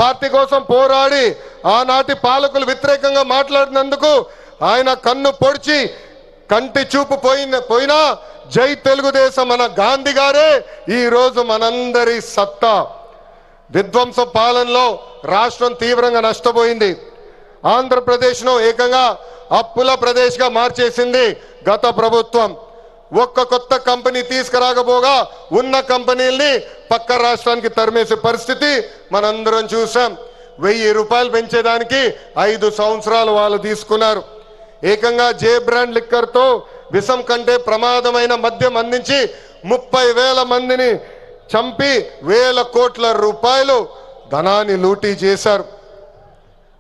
Party కోసం పోరాడి ఆనాటి పాలకులు వ్యతిరేకంగా మాట్లాడినందుకు ఆయన కన్ను పొడిచి కంటి చూపు పోయినా జై తెలుగుదేశం అన్న గాంధీ గారే ఈ రోజు మనందరి సత్తా. విధ్వంస పాలనలో రాష్ట్రం తీవ్రంగా నష్టపోయింది. ఆంధ్రప్రదేశ్ను ఏకంగా అప్పుల ప్రదేశ్గా మార్చేసింది గత ప్రభుత్వం. ఒక్క కొత్త కంపెనీ తీసుకురాకపోగా ఉన్న కంపెనీల్ని పక్క రాష్ట్రానికి తరిమేసే పరిస్థితి మనందరం చూసాం. 1000 రూపాయలు పెంచేదానికి 5 సంవత్సరాలు వాళ్ళు తీసుకున్నారు. ఏకంగా జే బ్రాండ్ లిక్కర్తో విషం కంటే ప్రమాదమైన మద్యం అందించి 30,000 మందిని చంపి 1,000 కోట్ల రూపాయలు ధనాన్ని లూటీ చేశారు.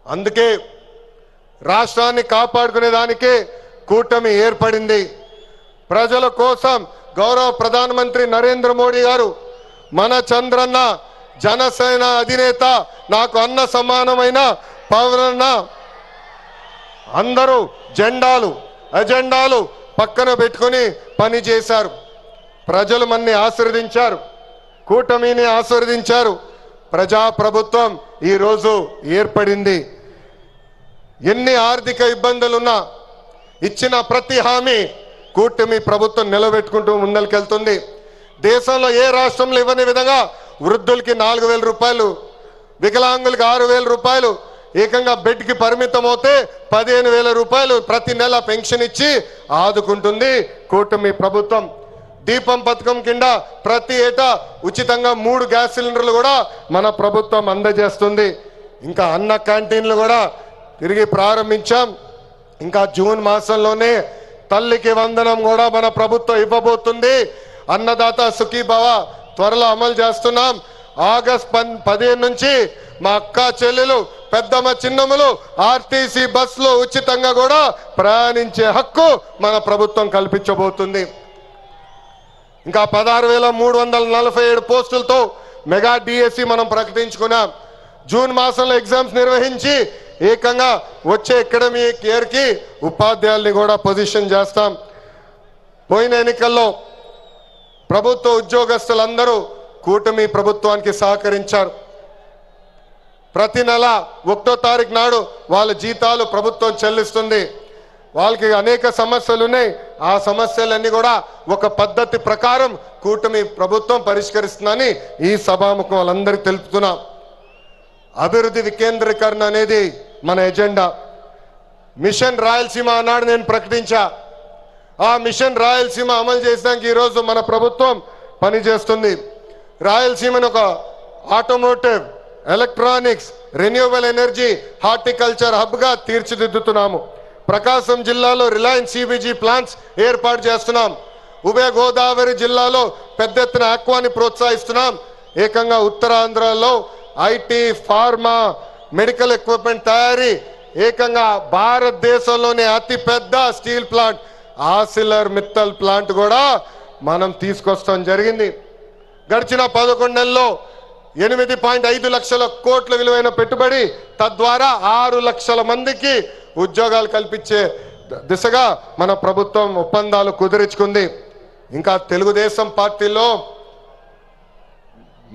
అందుకే రాష్ట్రాన్ని కాపాడుకునే దానికే కూటమి ఏర్పడింది. ప్రజల కోసం గౌరవ ప్రధానమంత్రి నరేంద్ర మోడీ గారు మన చంద్రన్న జనసేన అధినేత నాకు అన్న సమానమైన పవనన్న అందరూ అజెండాలు పక్కన పెట్టుకొని పని చేశారు. ప్రజలు మన్ని ఆశీర్వదించారు, కూటమిని ఆశీర్వదించారు. ప్రజా ప్రభుత్వం ఈరోజు ఏర్పడింది. ఎన్ని ఆర్థిక ఇబ్బందులున్నా ఇచ్చిన ప్రతి హామీ కూటమి ప్రభుత్వం నిలబెట్టుకుంటూ ముందరికెళ్తుంది. దేశంలో ఏ రాష్ట్రంలో ఇవ్వని విధంగా వృద్ధులకి 4,000 రూపాయలు, వికలాంగులకి 6,000 రూపాయలు, ఏకంగా బెడ్కి పరిమితం అవుతే 15,000 రూపాయలు ప్రతి నెల పెన్షన్ ఇచ్చి ఆదుకుంటుంది కూటమి ప్రభుత్వం. దీపం పథకం కింద ప్రతి ఏటా ఉచితంగా 3 గ్యాస్ సిలిండర్లు కూడా మన ప్రభుత్వం అందజేస్తుంది. ఇంకా అన్న క్యాంటీన్లు కూడా తిరిగి ప్రారంభించాం. ఇంకా జూన్ మాసంలోనే తల్లికి వందనం కూడా మన ప్రభుత్వం ఇవ్వబోతుంది. అన్నదాత సుఖీభవ త్వరలో అమలు చేస్తున్నాం. ఆగస్ట్ 15 నుంచి మా అక్క చెల్లెలు, పెద్దమ్మ, చిన్నమ్మలు ఆర్టీసీ బస్సులో ఉచితంగా కూడా ప్రయాణించే హక్కు మన ప్రభుత్వం కల్పించబోతుంది. ఇంకా 16,347 పోస్టులతో మెగా డిఎస్సి మనం ప్రకటించుకున్నాం. జూన్ మాసంలో ఎగ్జామ్స్ నిర్వహించి ఏకంగా వచ్చే అకాడమిక్ ఇయర్కి ఉపాధ్యాయుల్ని కూడా పొజిషన్ చేస్తాం. పోయిన ఎన్నికల్లో ప్రభుత్వ ఉద్యోగస్తులందరూ కూటమి ప్రభుత్వానికి సహకరించారు. ప్రతి నెల 1వ తారీఖు నాడు వాళ్ళ జీతాలు ప్రభుత్వం చెల్లిస్తుంది. వాళ్ళకి అనేక సమస్యలు ఉన్నాయి. ఆ సమస్యలన్నీ కూడా ఒక పద్ధతి ప్రకారం కూటమి ప్రభుత్వం పరిష్కరిస్తుందని ఈ సభాముఖం వాళ్ళందరికీ తెలుపుతున్నాం. అభివృద్ధి వికేంద్రీకరణ అనేది మన ఎజెండా. మిషన్ రాయలసీమ అన్నాడు నేను ప్రకటించా. ఆ మిషన్ రాయలసీమ అమలు చేసడానికి ఈరోజు మన ప్రభుత్వం పనిచేస్తుంది. రాయలసీమను ఒక automotive, electronics, renewable energy, horticulture హబ్గా తీర్చిదిద్దుతున్నాము. ప్రకాశం జిల్లాలో రిలయన్స్ సిబిజీ ప్లాంట్స్ ఏర్పాటు చేస్తున్నాం. ఉభయ గోదావరి జిల్లాలో పెద్ద ఎత్తున ఆక్వాని ప్రోత్సహిస్తున్నాం. ఏకంగా ఉత్తరాంధ్రలో ఐటీ, ఫార్మా, మెడికల్ ఎక్విప్మెంట్ తయారీ, ఏకంగా భారతదేశంలోనే అతిపెద్ద స్టీల్ ప్లాంట్ ఆసిలర్ మిత్తల్ ప్లాంట్ కూడా మనం తీసుకొస్తాం జరిగింది. గడిచిన 11 నెలల్లో 8.5 లక్షల కోట్ల విలువైన పెట్టుబడి, తద్వారా 6 లక్షల మందికి ఉద్యోగాలు కల్పించే దిశగా మన ప్రభుత్వం ఒప్పందాలు కుదుర్చుకుంది. ఇంకా తెలుగుదేశం పార్టీలో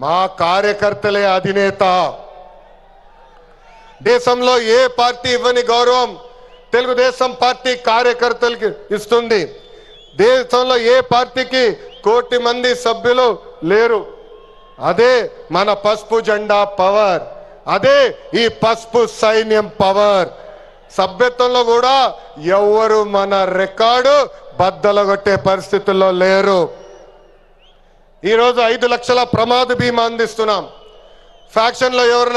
మా కార్యకర్తలే అధినేత. దేశంలో ఏ పార్టీ ఇవ్వని గౌరవం తెలుగుదేశం పార్టీ కార్యకర్తలకి ఇస్తుంది. దేశంలో ఏ పార్టీకి 1 కోటి మంది సభ్యులు లేరు. అదే మన పసుపు జెండా పవర్, అదే ఈ పసుపు సైన్యం పవర్. సభ్యత్వంలో కూడా ఎవరు మన రికార్డు బద్దలగొట్టే పరిస్థితుల్లో లేరు. ఈరోజు 5 లక్షల ప్రమాద బీమా అందిస్తున్నాం. ఫ్యాక్షన్లో ఎవరైనా